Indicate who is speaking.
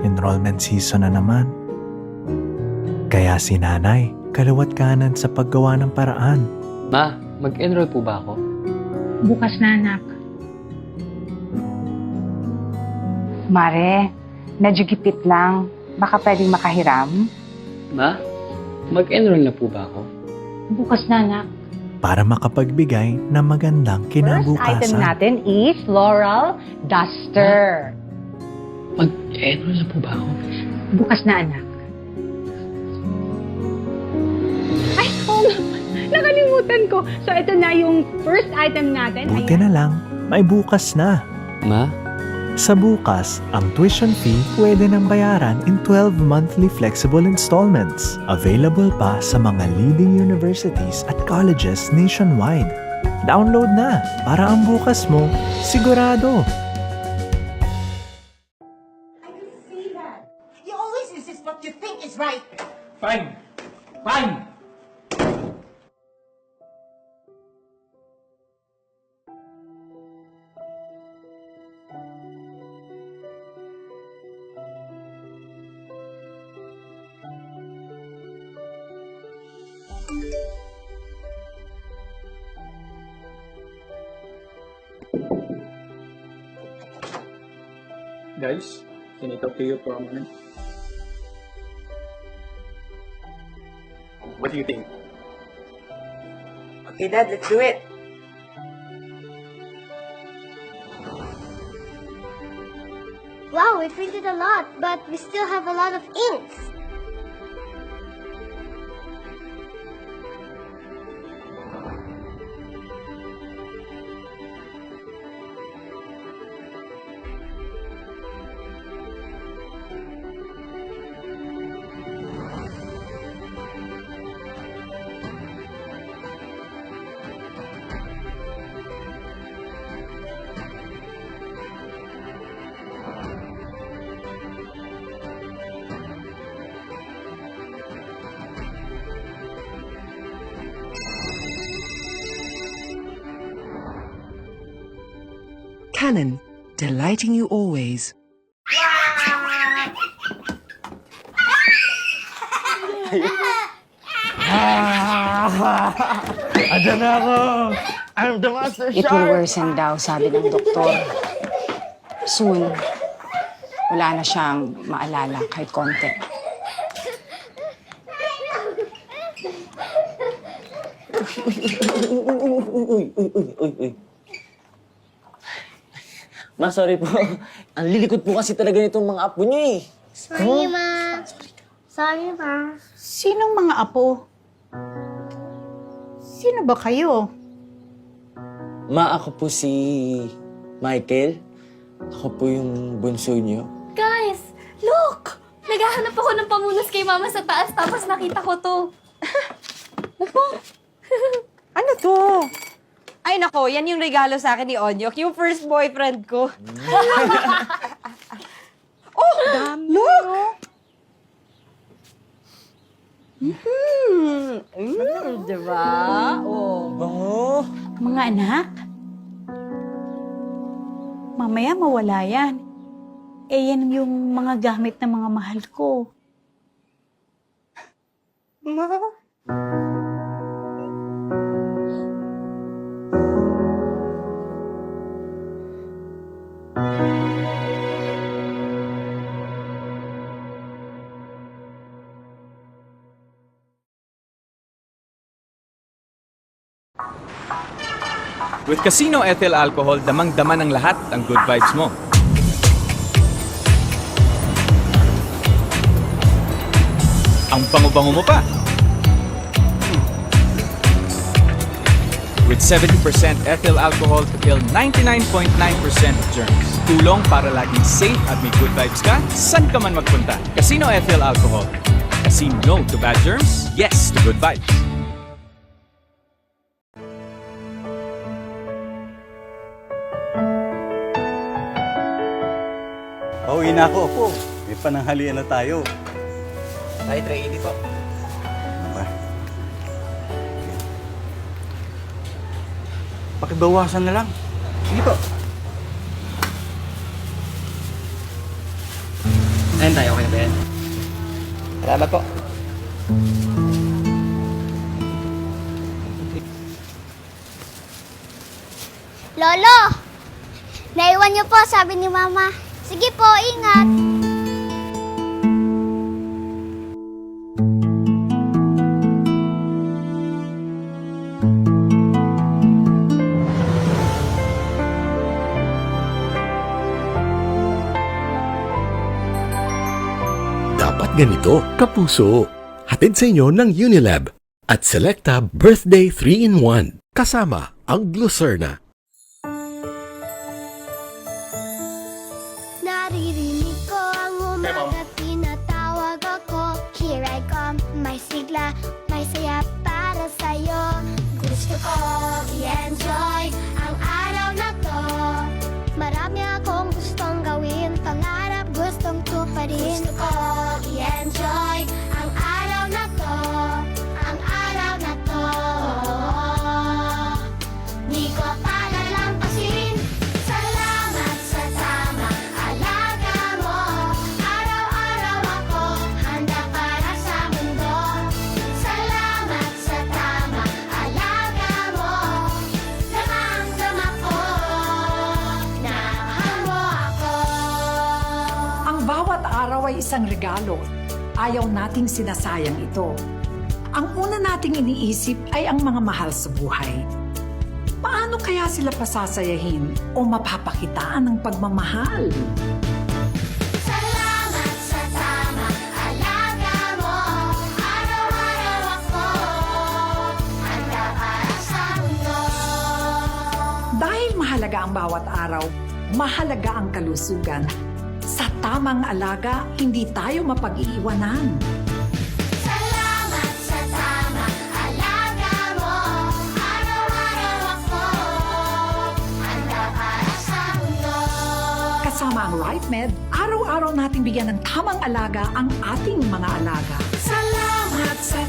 Speaker 1: enrollment season na naman. Kaya si nanay, kaliwat kanan sa paggawa ng paraan.
Speaker 2: Ma, mag-enroll po ba ako?
Speaker 3: Bukas na, anak.
Speaker 4: Mare, medyo gipit lang. Baka pwedeng makahiram?
Speaker 2: Ma, mag-enroll na po ba ako?
Speaker 3: Bukas na, anak.
Speaker 1: Para makapagbigay ng magandang
Speaker 4: First item
Speaker 1: kinabukasan.
Speaker 4: natin is floral duster.
Speaker 2: Mag-enroll na po ba ako?
Speaker 3: Bukas na, anak. Ay, oh, nakalimutan ko. So, ito na yung first item natin.
Speaker 1: Buti na lang, may bukas na.
Speaker 2: Ma,
Speaker 1: Sa bukas, ang tuition fee pwede nang bayaran in 12 monthly flexible installments. Available pa sa mga leading universities at colleges nationwide. Download na para ang bukas mo sigurado.
Speaker 5: I can see that. You always insist what you think is right.
Speaker 6: Fine! Fine! Guys, can I talk to you for a moment? What do you think?
Speaker 5: Okay, Dad, let's do it.
Speaker 7: Wow, we printed a lot, but we still have a lot of inks.
Speaker 8: Canon, delighting you always.
Speaker 6: Ayan na ako! I'm the master
Speaker 4: It will worsen daw, sabi ng doktor. Soon, wala na siyang maalala kahit konti.
Speaker 9: Uy. Ma, sorry po. Ang lilikot po kasi talaga nitong mga apo niyo eh.
Speaker 7: Sorry, Ma. Sorry, Ma.
Speaker 3: Sinong mga apo? Sino ba kayo?
Speaker 9: Ma, ako po si Michael. Ako po yung bunso niyo.
Speaker 10: Guys, look! Naghahanap ako ng pamunas kay Mama sa taas tapos nakita ko to.
Speaker 4: Ano to? Ay nako, yan yung regalo sa akin ni Onyok, yung first boyfriend ko. Oh, look! Diba? Oh.
Speaker 9: Bango!
Speaker 3: Mga anak? Mamaya mawala yan. Eh, yan yung mga gamit ng mga mahal ko.
Speaker 4: Ma?
Speaker 11: With Casino Ethyl Alcohol, damang-dama ng lahat ang good vibes mo. Ang bango-bango mo pa. With 70% ethyl alcohol to kill 99.9% of germs. Tulong para laging safe at may good vibes ka, saan ka man magpunta. Casino Ethyl Alcohol. Casino no to bad germs, yes to good vibes.
Speaker 6: Pauwi na ako, Opo. May pananghalian na tayo.
Speaker 9: Tayo, 380 po.
Speaker 6: Ano ba? Pakibawasan na lang. Sige po.
Speaker 2: Ayun tayo, okay na ba yan? Salamat po.
Speaker 7: Lolo! Naiwan niyo po, sabi ni Mama. Sige po, ingat.
Speaker 12: Dapat ganito, kapuso. Hatid sa inyo ng Unilab at Selecta Birthday 3-in-1. Kasama ang Glucerna.
Speaker 7: Naririnig ko ang umaga, tinatawag ako. Here I come, may sigla, may saya para sa'yo. Gusto ko i-enjoy ang araw na to. Marami akong gustong gawin, pangarap gustong tuparin. Gusto ko i-enjoy ang araw na to, ang araw na to. Di ko palalampasin. Salamat sa tamang alaga mo. Araw-araw ako handa para sa mundo. Salamat sa tamang alaga mo. Damang-dama ko na mahal mo ako.
Speaker 3: Ang bawat araw ay isang regalo. Ayaw nating sinasayang ito. Ang una nating iniisip ay ang mga mahal sa buhay. Paano kaya sila pasasayahin o mapapakitaan ng pagmamahal?
Speaker 7: Salamat sa tamang alaga mo. Araw-araw ako handa para sa mundo.
Speaker 3: Dahil mahalaga ang bawat araw, mahalaga ang kalusugan. Sa tamang alaga, hindi tayo mapag-iiwanan.
Speaker 7: Salamat sa tamang alaga mo. Araw-araw ako handa para sa mundo.
Speaker 3: Kasama ang RightMed, araw-araw nating bigyan ng tamang alaga ang ating mga alaga.
Speaker 7: Salamat sa